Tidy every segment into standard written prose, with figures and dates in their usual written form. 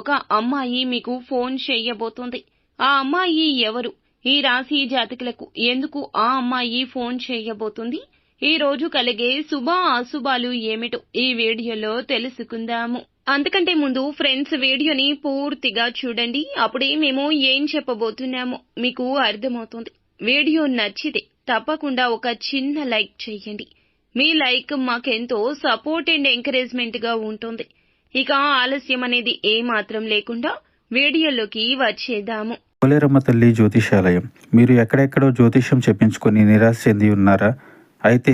ఒక అమ్మాయి మీకు ఫోన్ చేయబోతోంది. ఆ అమ్మాయి ఎవరు? ఈ రాశి జాతకులకు ఎందుకు ఆ అమ్మాయి ఫోన్ చేయబోతుంది? ఈ రోజు కలిగే శుభ అశుభాలు ఏమిటో ఈ వీడియోలో తెలుసుకుందాము. అంతకంటే ముందు ఫ్రెండ్స్, వీడియోని పూర్తిగా చూడండి. అప్పుడే మేము ఏం చెప్పబోతున్నామో మీకు అర్థమవుతుంది. వీడియో నచ్చితే తప్పకుండా ఒక చిన్న లైక్ చేయండి. మీ లైక్ మాకెంతో సపోర్ట్ అండ్ ఎంకరేజ్మెంట్ గా ఉంటుంది. ఇక ఆలస్యం అనేది ఏమాత్రం లేకుండా వీడియోలోకి వచ్చేద్దాము. పోలేరమ్మ తల్లి జ్యోతిషాలయం. మీరు ఎక్కడెక్కడో జ్యోతిష్యం చెప్పించుకొని నిరాశ చెంది ఉన్నారా? అయితే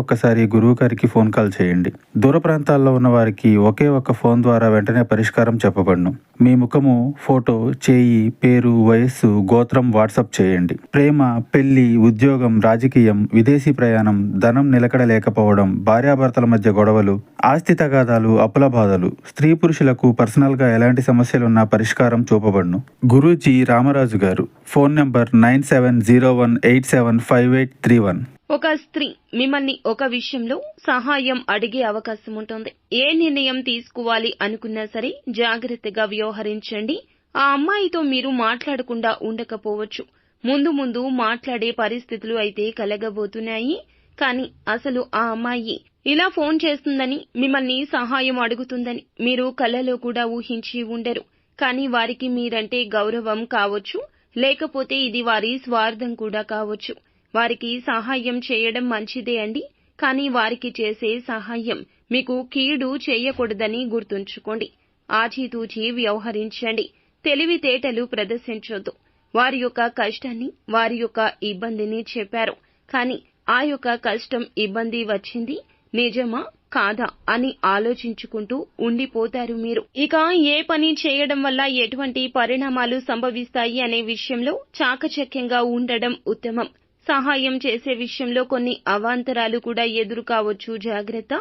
ఒక్కసారి గురువు గారికి ఫోన్ కాల్ చేయండి. దూర ప్రాంతాల్లో ఉన్న వారికి ఒకే ఒక్క ఫోన్ ద్వారా వెంటనే పరిష్కారం చెప్పబడును. మీ ముఖము, ఫోటో, చేయి, పేరు, వయస్సు, గోత్రం వాట్సాప్ చేయండి. ప్రేమ, పెళ్లి, ఉద్యోగం, రాజకీయం, విదేశీ ప్రయాణం, ధనం నిలకడ లేకపోవడం, భార్యాభర్తల మధ్య గొడవలు, ఆస్తి తగాదాలు, అప్పుల బాధలు, స్త్రీ పురుషులకు పర్సనల్ గా ఎలాంటి సమస్యలున్నా పరిష్కారం చూపబడును. గురూజీ రామరాజు గారు. Phone number 9701875831. ఒక స్త్రీ మిమ్మల్ని ఒక విషయంలో సహాయం అడిగే అవకాశం ఉంటుంది. ఏ నిర్ణయం తీసుకోవాలి అనుకున్నా సరే జాగ్రత్తగా వ్యవహరించండి. ఆ అమ్మాయితో మీరు మాట్లాడకుండా ఉండకపోవచ్చు. ముందు మాట్లాడే పరిస్థితులు అయితే కలగబోతున్నాయి. కానీ అసలు ఆ అమ్మాయి ఇలా ఫోన్ చేస్తుందని, మిమ్మల్ని సహాయం అడుగుతుందని మీరు కలలో కూడా ఊహించి ఉండరు. కానీ వారికి మీరంటే గౌరవం కావచ్చు, లేకపోతే ఇది వారి స్వార్థం కూడా కావచ్చు. వారికి సహాయం చేయడం మంచిదే అండి. కానీ వారికి చేసే సహాయం మీకు కీడు చేయకూడదని గుర్తుంచుకోండి. ఆచితూచి వ్యవహరించండి. తెలివితేటలు ప్రదర్శించొద్దు. వారి యొక్క కష్టాన్ని, వారి యొక్క ఇబ్బందిని చెప్పారు. కానీ ఆ యొక్క కష్టం, ఇబ్బంది వచ్చింది నిజమా కాదా అని ఆలోచించుకుంటూ ఉండిపోతారు మీరు. ఇక ఏ పని చేయడం వల్ల ఎటువంటి పరిణామాలు సంభవిస్తాయి అనే విషయంలో చాకచక్యంగా ఉండడం ఉత్తమం. సహాయం చేసే విషయంలో కొన్ని అవాంతరాలు కూడా ఎదురు కావచ్చు, జాగ్రత్త.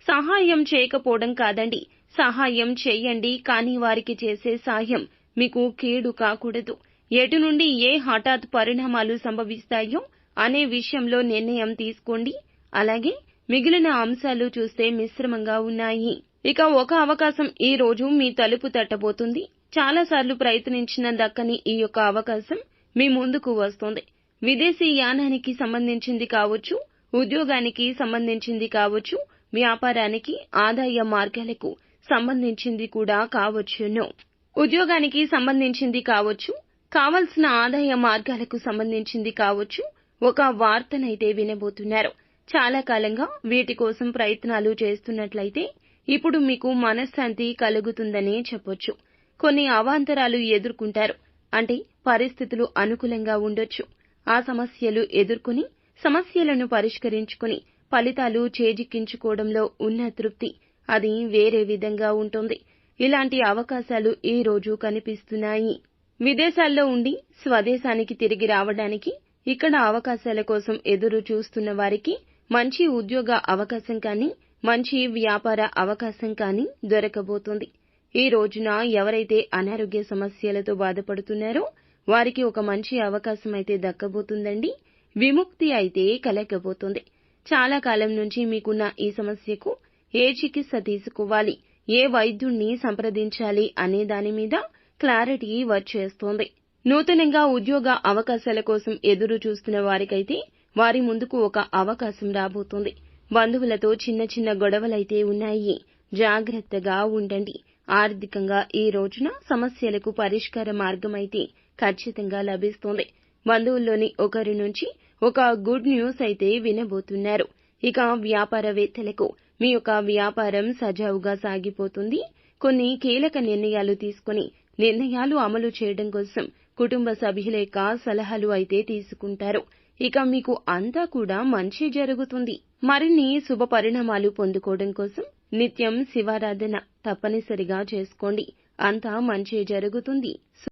సహాయం చేయకపోవడం కాదండి, సహాయం చేయండి. కానీ వారికి చేసే సాయం మీకు కీడు కాకూడదు. ఎటు నుండి ఏ హఠాత్ పరిణామాలు సంభవిస్తాయో అనే విషయంలో నిర్ణయం తీసుకోండి. అలాగే మిగిలిన అంశాలు చూస్తే మిశ్రమంగా ఉన్నాయి. ఇక ఒక అవకాశం ఈ రోజు మీ తలుపు తట్టబోతుంది. చాలాసార్లు ప్రయత్నించిన దక్కని ఈ యొక్క అవకాశం మీ ముందుకు వస్తుంది. విదేశీ యానానికి సంబంధించింది కావచ్చు, ఉద్యోగానికి సంబంధించింది కావచ్చు, వ్యాపారానికి, ఆదాయ మార్గాలకు సంబంధించింది కూడా కావచ్చును. ఉద్యోగానికి సంబంధించింది కావచ్చు, కావలసిన ఆదాయ మార్గాలకు సంబంధించింది కావచ్చు. ఒక వార్తనైతే వినబోతున్నారు. చాలా కాలంగా వీటి కోసం ప్రయత్నాలు చేస్తున్నట్లయితే ఇప్పుడు మీకు మనశ్శాంతి కలుగుతుందనే చెప్పొచ్చు. కొన్ని అవాంతరాలు ఎదుర్కొంటారు. అంటే పరిస్థితులు అనుకూలంగా ఉండొచ్చు. ఆ సమస్యలు ఎదుర్కొని, సమస్యలను పరిష్కరించుకుని ఫలితాలు చేజిక్కించుకోవడంలో ఉన్న తృప్తి అది వేరే విధంగా ఉంటుంది. ఇలాంటి అవకాశాలు ఈ రోజు కనిపిస్తున్నాయి. విదేశాల్లో ఉండి స్వదేశానికి తిరిగి రావడానికి, ఇక్కడ అవకాశాల కోసం ఎదురు చూస్తున్న వారికి మంచి ఉద్యోగ అవకాశం కానీ, మంచి వ్యాపార అవకాశం కానీ దొరకబోతుంది. ఈ రోజున ఎవరైతే అనారోగ్య సమస్యలతో బాధపడుతున్నారో వారికి ఒక మంచి అవకాశం అయితే దక్కబోతుందండి. విముక్తి అయితే కలగబోతుంది. చాలా కాలం నుంచి మీకున్న ఈ సమస్యకు ఏ చికిత్స తీసుకోవాలి, ఏ వైద్యుణ్ణి సంప్రదించాలి అనే దాని మీద క్లారిటీ వచ్చేస్తోంది. నూతనంగా ఉద్యోగ అవకాశాల కోసం ఎదురు చూస్తున్న వారికైతే వారి ముందుకు ఒక అవకాశం రాబోతోంది. బంధువులతో చిన్న గొడవలైతే ఉన్నాయి. జాగ్రత్తగా ఉండండి. ఆర్థికంగా ఈ రోజున సమస్యలకు పరిష్కార మార్గం అయితే ఖచ్చితంగా లభిస్తుంది. బంధువుల్లోని ఒకరి నుంచి ఒక గుడ్ న్యూస్ అయితే వినబోతున్నారు. ఇక వ్యాపారవేత్తలకు మీ యొక్క వ్యాపారం సజావుగా సాగిపోతుంది. కొన్ని కీలక నిర్ణయాలు తీసుకుని నిర్ణయాలు అమలు చేయడం కోసం కుటుంబ సభ్యుల యొక్క సలహాలు అయితే తీసుకుంటారు. ఇక మీకు అంతా కూడా మంచి జరుగుతుంది. మరిన్ని శుభ పరిణామాలు పొందుకోవడం కోసం నిత్యం శివారాధన తప్పనిసరిగా చేసుకోండి. అంతా మంచి జరుగుతుంది.